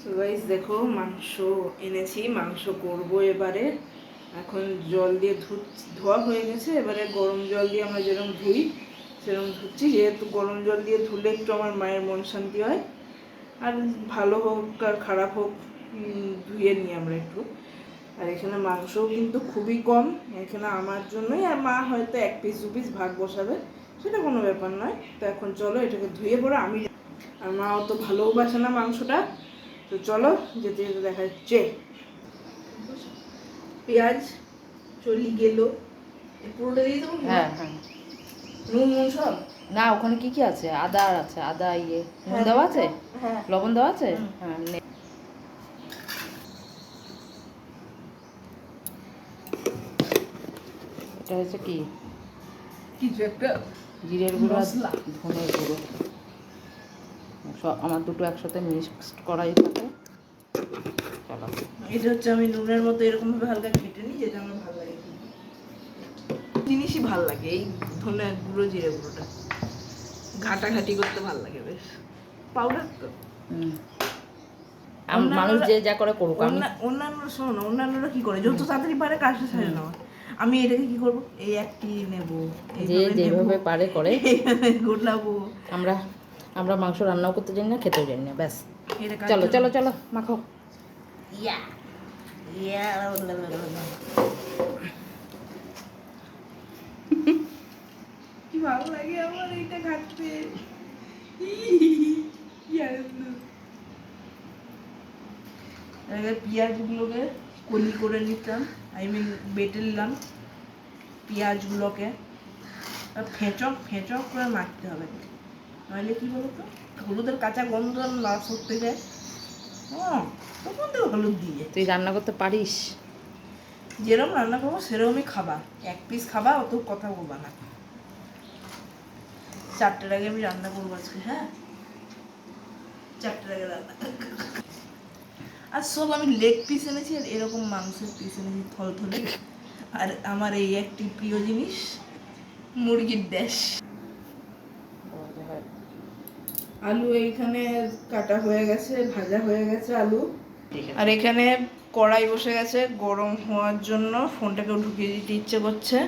So guys দেখো মাংস এনেছি, মাংস করব এবারে। এখন জল দিয়ে ধোয়া হয়ে গেছে, এবারে গরম জল দিয়ে আমরা যেরকম ধুই সেরকম ধুচ্ছি, যেহেতু গরম জল দিয়ে ধুলে একটু আমার মায়ের মন শান্তি হয়। আর ভালো হোক আর খারাপ হোক ধুয়ে নিই আমরা একটু। আর এখানে মাংসও কিন্তু খুবই কম, এখানে আমার জন্যই, আর মা হয়তো 1 পিস 2 পিস ভাগ বসাবে, সেটা কোনো ব্যাপার নয়। তো এখন চলো এটাকে ধুয়ে পড়ে আমি, আর মা অত ভালোবাসে না মাংসটা। তো চলো যেতে যেতে দেখা যাচ্ছে। পেঁয়াজ চলি গেল, পুরোটা দিয়ে দেবো। হ্যাঁ হ্যাঁ, নুন নুন সব না ওখানে কি কি আছে? আদা আর আছে, আদা নুন দেওয়া আছে, হ্যাঁ লবণ দেওয়া আছে। হ্যাঁ এটা হচ্ছে কি কিছু একটা জিরের গুঁড়ো আর মশলা। ধনের গুঁড়ো, সব আমার দুটো একসাথে মিক্সড করাই থাকে। চলো, এটা হচ্ছে আমি নুনের মতো এরকম ভাবে হালকা কেটে নিই, যেটা আমার ভালো লাগে। জিনিসই ভালো লাগে এই ধনের গুঁড়ো জিরে গুঁড়োটা, ঘাটাঘাটি করতে ভালো লাগে বেশ। পাউডার তো মানুষ যে যা করে করুক। অন্যান্য শোনো না, অন্যান্যরা কি করে যত তাড়াতাড়ি পারে কাজটা সারে নেওয়া, আমি এটাকে কি করবো, এই একটি নেবো, যে যেভাবে পারে করে গোটাবো। আমরা আমরা মাংস রান্নাও করতে জানি না, খেতেও জানি না, ব্যাস। এটা চলো চলো চলো মাখো। ইয়া ইয়া কি ভালো লাগে আমার এইটা ঘাটতে। পেঁয়াজগুলোকে কলি করে নিতাম, বেটে নিলাম পেঁয়াজগুলোকে, ফেঁচক ফেঁচক করে মাখতে হবে, নাহলে কি বলতো হলুদের কাঁচা গন্ধ না সরতে যায়। তখন তো হলুদ দিয়ে তুই রান্না করতে পারিস? যেরকম রান্না করবো সেরকমই খাবা, 1 পিস খাবা, অত কথা বলবা না। 4টার আগে আমি রান্না করবো আজকে। হ্যাঁ 4টার আগে রান্না। আর সব আমি লেগ পিস এনেছি, আর এরকম মাংসের পিস এনেছি থলথলে। আর আমার এই একটি প্রিয় জিনিস মুরগির ড্যাশ। আলু এইখানে কাটা হয়ে গেছে, ভাজা হয়ে গেছে আলু। আর এখানে কড়াই বসে গেছে গরম হওয়ার জন্য, ফোনটাকেও ঢুকিয়ে দিতে ইচ্ছে করছে।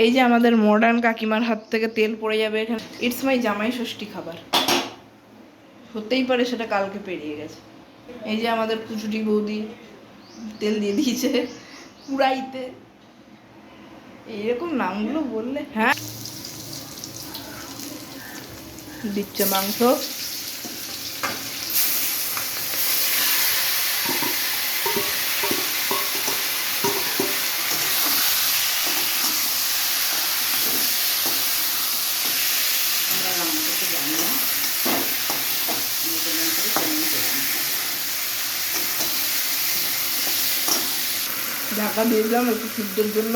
এই যে আমাদের মডার্ন কাকিমার হাত থেকে তেল পড়ে যাবে এখানে। ইটস মাই জামাই ষষ্ঠী খাবার, হতেই পারে সেটা কালকে পেরিয়ে গেছে। এই যে আমাদের কুচুটি বৌদি তেল দিয়ে দিয়েছে কুড়াইতে, এইরকম নামগুলো বললে। হ্যাঁ দিচ্ছে মাংস, ঢাকা দিয়ে দিলাম একটু সিদ্ধের জন্য।